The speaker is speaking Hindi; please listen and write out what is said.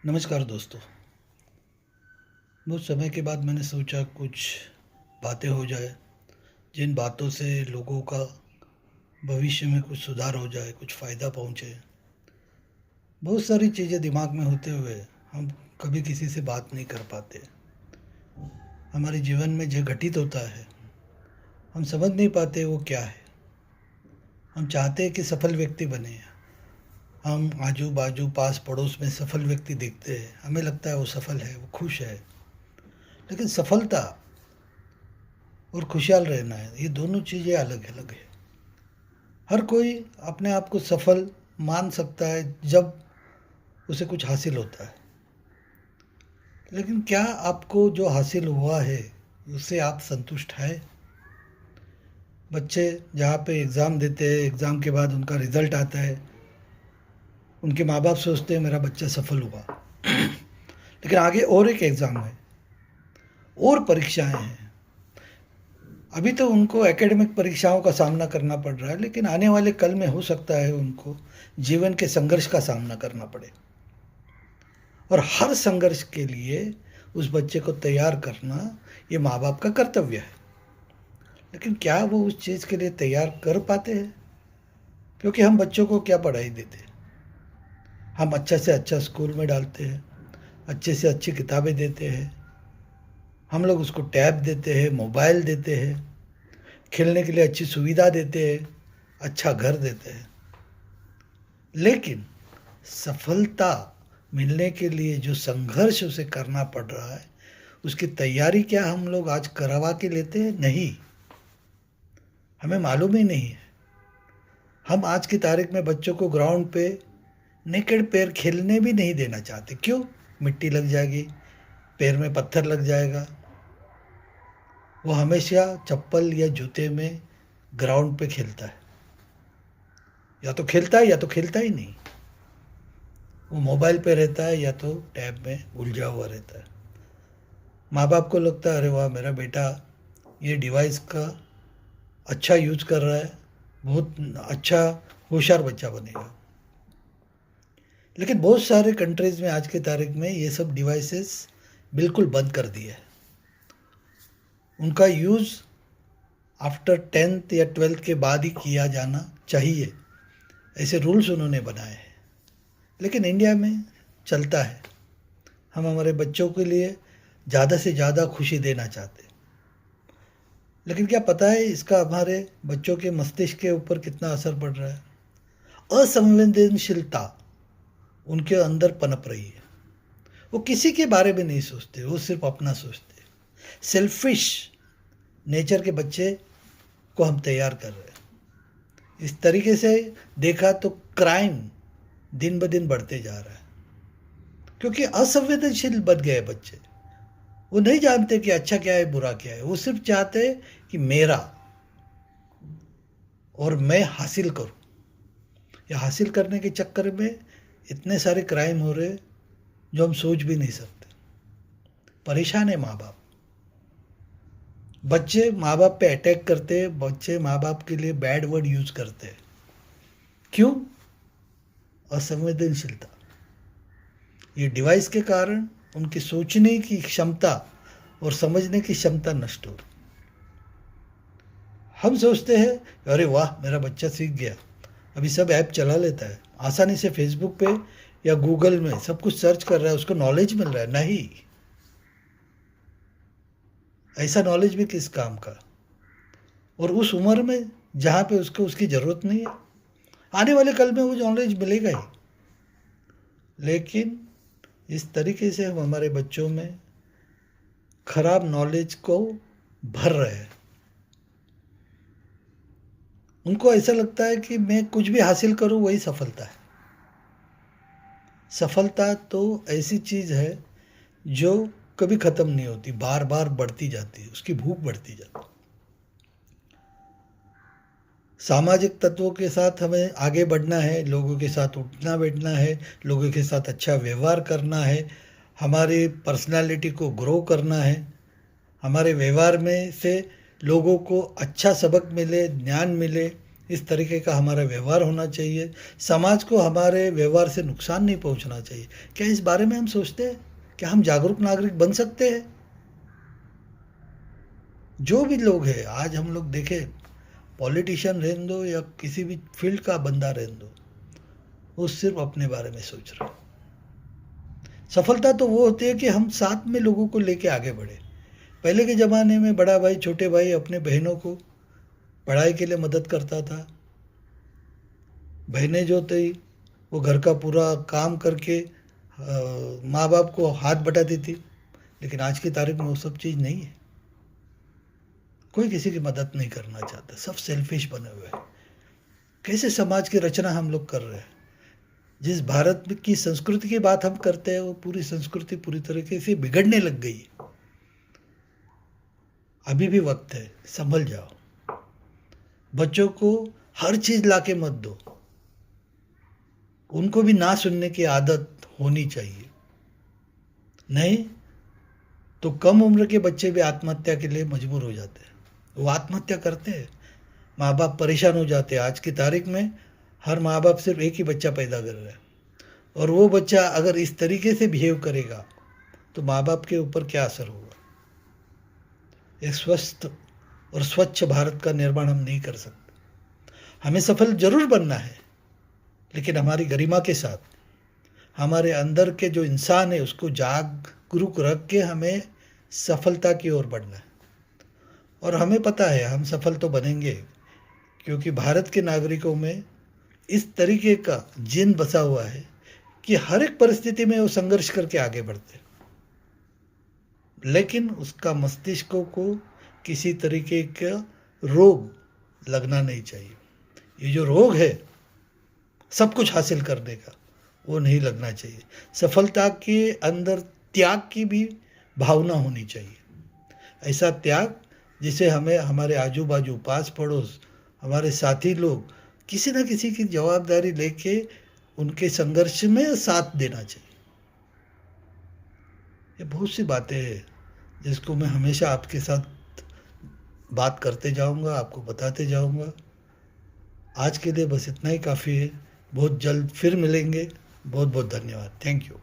नमस्कार दोस्तों। बहुत समय के बाद मैंने सोचा कुछ बातें हो जाए, जिन बातों से लोगों का भविष्य में कुछ सुधार हो जाए, कुछ फ़ायदा पहुँचे। बहुत सारी चीज़ें दिमाग में होते हुए हम कभी किसी से बात नहीं कर पाते। हमारे जीवन में जो घटित होता है हम समझ नहीं पाते वो क्या है। हम चाहते हैं कि सफल व्यक्ति बने। हम आजू बाजू पास पड़ोस में सफल व्यक्ति देखते हैं, हमें लगता है वो सफल है, वो खुश है। लेकिन सफलता और खुशहाल रहना है, ये दोनों चीज़ें अलग अलग है। हर कोई अपने आप को सफल मान सकता है जब उसे कुछ हासिल होता है। लेकिन क्या आपको जो हासिल हुआ है उससे आप संतुष्ट हैं? बच्चे जहाँ पे एग्ज़ाम देते हैं, एग्ज़ाम के बाद उनका रिज़ल्ट आता है, उनके माँ बाप सोचते हैं मेरा बच्चा सफल हुआ। लेकिन आगे और एक एग्ज़ाम है और परीक्षाएं हैं। अभी तो उनको एकेडमिक परीक्षाओं का सामना करना पड़ रहा है, लेकिन आने वाले कल में हो सकता है उनको जीवन के संघर्ष का सामना करना पड़े। और हर संघर्ष के लिए उस बच्चे को तैयार करना ये माँ बाप का कर्तव्य है। लेकिन क्या वो उस चीज़ के लिए तैयार कर पाते हैं? क्योंकि हम बच्चों को क्या पढ़ाई देते हैं? हम अच्छा से अच्छा स्कूल में डालते हैं, अच्छे से अच्छी किताबें देते हैं, हम लोग उसको टैब देते हैं, मोबाइल देते हैं, खेलने के लिए अच्छी सुविधा देते हैं, अच्छा घर देते हैं। लेकिन सफलता मिलने के लिए जो संघर्ष उसे करना पड़ रहा है, उसकी तैयारी क्या हम लोग आज करवा के लेते हैं? नहीं, हमें मालूम ही नहीं है। हम आज की तारीख में बच्चों को ग्राउंड पे नेकेड पैर खेलने भी नहीं देना चाहते। क्यों? मिट्टी लग जाएगी, पैर में पत्थर लग जाएगा। वो हमेशा चप्पल या जूते में ग्राउंड पे खेलता है, या तो खेलता है या तो खेलता ही नहीं। वो मोबाइल पे रहता है या तो टैब में उलझा हुआ रहता है। माँ बाप को लगता है अरे वाह, मेरा बेटा ये डिवाइस का अच्छा यूज कर रहा है, बहुत अच्छा होशियार बच्चा बनेगा। लेकिन बहुत सारे कंट्रीज़ में आज की तारीख में ये सब डिवाइसेस बिल्कुल बंद कर दिए है। उनका यूज़ आफ्टर 10th या 12th के बाद ही किया जाना चाहिए, ऐसे रूल्स उन्होंने बनाए हैं। लेकिन इंडिया में चलता है। हम हमारे बच्चों के लिए ज़्यादा से ज़्यादा खुशी देना चाहते हैं। लेकिन क्या पता है इसका हमारे बच्चों के मस्तिष्क के ऊपर कितना असर पड़ रहा है? असंवेदनशीलता उनके अंदर पनप रही है। वो किसी के बारे में नहीं सोचते, वो सिर्फ अपना सोचते। सेल्फिश नेचर के बच्चे को हम तैयार कर रहे हैं। इस तरीके से देखा तो क्राइम दिन ब दिन बढ़ते जा रहा है, क्योंकि असंवेदनशील बन गए बच्चे। वो नहीं जानते कि अच्छा क्या है, बुरा क्या है। वो सिर्फ चाहते हैं कि मेरा और मैं हासिल करूं। या हासिल करने के चक्कर में इतने सारे क्राइम हो रहे जो हम सोच भी नहीं सकते। परेशान है माँ बाप। बच्चे माँ बाप पे अटैक करते हैं, बच्चे माँ बाप के लिए बैड वर्ड यूज करते हैं। क्यों? असंवेदनशीलता। ये डिवाइस के कारण उनकी सोचने की क्षमता और समझने की क्षमता नष्ट हो रही। हम सोचते हैं अरे वाह, मेरा बच्चा सीख गया, अभी सब ऐप चला लेता है, आसानी से फेसबुक पे या गूगल में सब कुछ सर्च कर रहा है, उसको नॉलेज मिल रहा है। नहीं, ऐसा नॉलेज भी किस काम का? और उस उम्र में जहाँ पे उसको उसकी ज़रूरत नहीं है। आने वाले कल में वो नॉलेज मिलेगा ही। लेकिन इस तरीके से हम हमारे बच्चों में खराब नॉलेज को भर रहे हैं। उनको ऐसा लगता है कि मैं कुछ भी हासिल करूं वही सफलता है। सफलता तो ऐसी चीज़ है जो कभी ख़त्म नहीं होती, बार बार बढ़ती जाती है, उसकी भूख बढ़ती जाती है। सामाजिक तत्वों के साथ हमें आगे बढ़ना है, लोगों के साथ उठना बैठना है, लोगों के साथ अच्छा व्यवहार करना है, हमारी पर्सनालिटी को ग्रो करना है। हमारे व्यवहार में से लोगों को अच्छा सबक मिले, ज्ञान मिले, इस तरीके का हमारा व्यवहार होना चाहिए। समाज को हमारे व्यवहार से नुकसान नहीं पहुंचना चाहिए। क्या इस बारे में हम सोचते हैं? क्या हम जागरूक नागरिक बन सकते हैं? जो भी लोग हैं, आज हम लोग देखें, पॉलिटिशियन रहने दो या किसी भी फील्ड का बंदा रहने दो, वो सिर्फ अपने बारे में सोच रहा है। सफलता तो वो होती है कि हम साथ में लोगों को लेके आगे बढ़े। पहले के ज़माने में बड़ा भाई छोटे भाई अपने बहनों को पढ़ाई के लिए मदद करता था। बहनें जो थी वो घर का पूरा काम करके माँ बाप को हाथ बटाती थी। लेकिन आज की तारीख में वो सब चीज़ नहीं है। कोई किसी की मदद नहीं करना चाहता, सब सेल्फिश बने हुए हैं। कैसे समाज की रचना हम लोग कर रहे हैं? जिस भारत की संस्कृति की बात हम करते हैं, वो पूरी संस्कृति पूरी तरीके से बिगड़ने लग गई है। अभी भी वक्त है, संभल जाओ। बच्चों को हर चीज लाके मत दो, उनको भी ना सुनने की आदत होनी चाहिए। नहीं तो कम उम्र के बच्चे भी आत्महत्या के लिए मजबूर हो जाते हैं। वो आत्महत्या करते हैं, माँ बाप परेशान हो जाते हैं। आज की तारीख में हर माँ बाप सिर्फ एक ही बच्चा पैदा कर रहा है, और वो बच्चा अगर इस तरीके से बिहेव करेगा तो माँ बाप के ऊपर क्या असर होगा? एक स्वस्थ और स्वच्छ भारत का निर्माण हम नहीं कर सकते। हमें सफल जरूर बनना है, लेकिन हमारी गरिमा के साथ, हमारे अंदर के जो इंसान है उसको जागरूक रख के हमें सफलता की ओर बढ़ना है। और हमें पता है हम सफल तो बनेंगे, क्योंकि भारत के नागरिकों में इस तरीके का जीन बसा हुआ है कि हर एक परिस्थिति में वो संघर्ष करके आगे बढ़ते हैं। लेकिन उसका मस्तिष्कों को किसी तरीके का रोग लगना नहीं चाहिए। ये जो रोग है सब कुछ हासिल करने का, वो नहीं लगना चाहिए। सफलता के अंदर त्याग की भी भावना होनी चाहिए। ऐसा त्याग जिसे हमें हमारे आजू बाजू, पास पड़ोस, हमारे साथी लोग किसी न किसी की जवाबदारी लेके उनके संघर्ष में साथ देना चाहिए। ये बहुत सी बातें हैं जिसको मैं हमेशा आपके साथ बात करते जाऊंगा, आपको बताते जाऊंगा। आज के लिए बस इतना ही काफ़ी है। बहुत जल्द फिर मिलेंगे। बहुत बहुत धन्यवाद। Thank you.